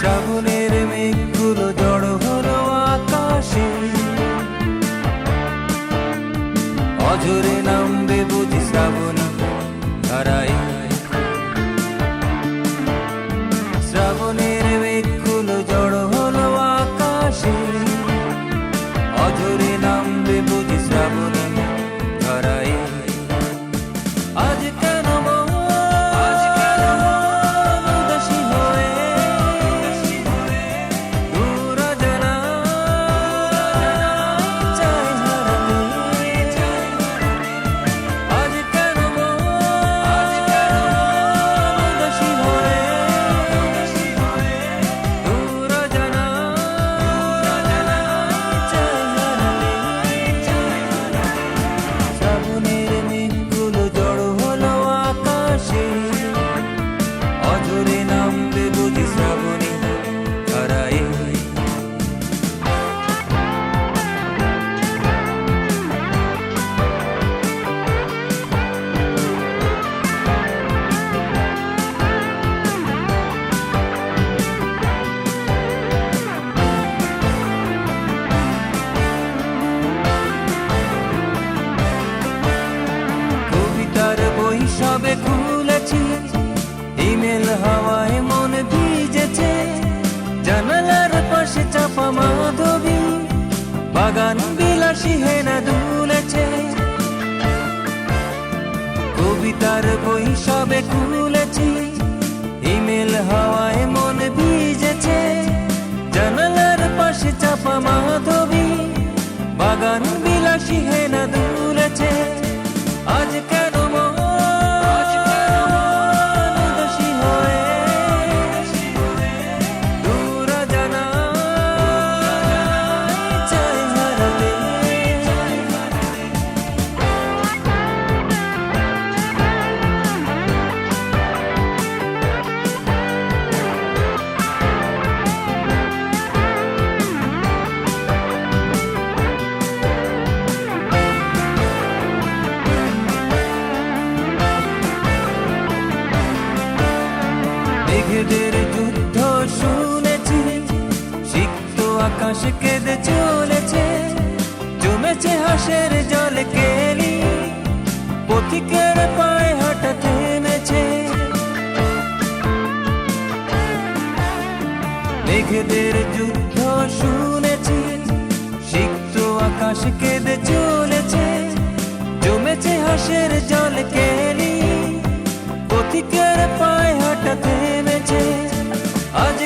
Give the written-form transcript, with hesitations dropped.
শ্রাবণের মেঘগুলো জড়ো হলো আকাশে, অঝরে নামবে বুঝি শ্রাবণী ধারায়। শ্রাবণের মেঘগুলো জড়ো হলো আকাশে, অঝরে নামবে বুঝি শ্রাবণী ধারায়। আজ কেন উদাসী হয়ে দূর অজানায় চাই হারাতে। আজ কেন উদাসী হয়ে দূর অজানায় চাই হারাতে। শ্রাবণের মেঘগুলো জড়ো হলো আকাশে, অঝরে নামবে বুঝি শ্রাবণী ধারায়। কবিতার বই সবে খুলেছি, ইমেল হাওয়ায় মন ভিজেছে। জানালার পাশে চাপা মাধবী, বাগান বিলাসী হেনা দুলেছে। কবিতার বই সবে খুলেছি, ইমেল হাওয়ায় মন ভিজেছে। জানালার পাশে চাপা মাধবী, বাগান বিলাসী হেনা দুলেছে। আজ কেন উদাসী হয়ে দূর অজানায় চাই হারাতে। মেঘেদের যুদ্ধ শুনেছি, সিক্ত আকাশ কেঁদে চলেছে। জমেছে হাসের জল কেলি, পথিকের পায়ে হাঁটা থেমেছে। মেঘেদের যুদ্ধ শুনেছি, সিক্ত আকাশ কেঁদে চলেছে। জমেছে হাসের জল কেলি, পথিকের পায়ে হাঁটা থেমেছে। আজ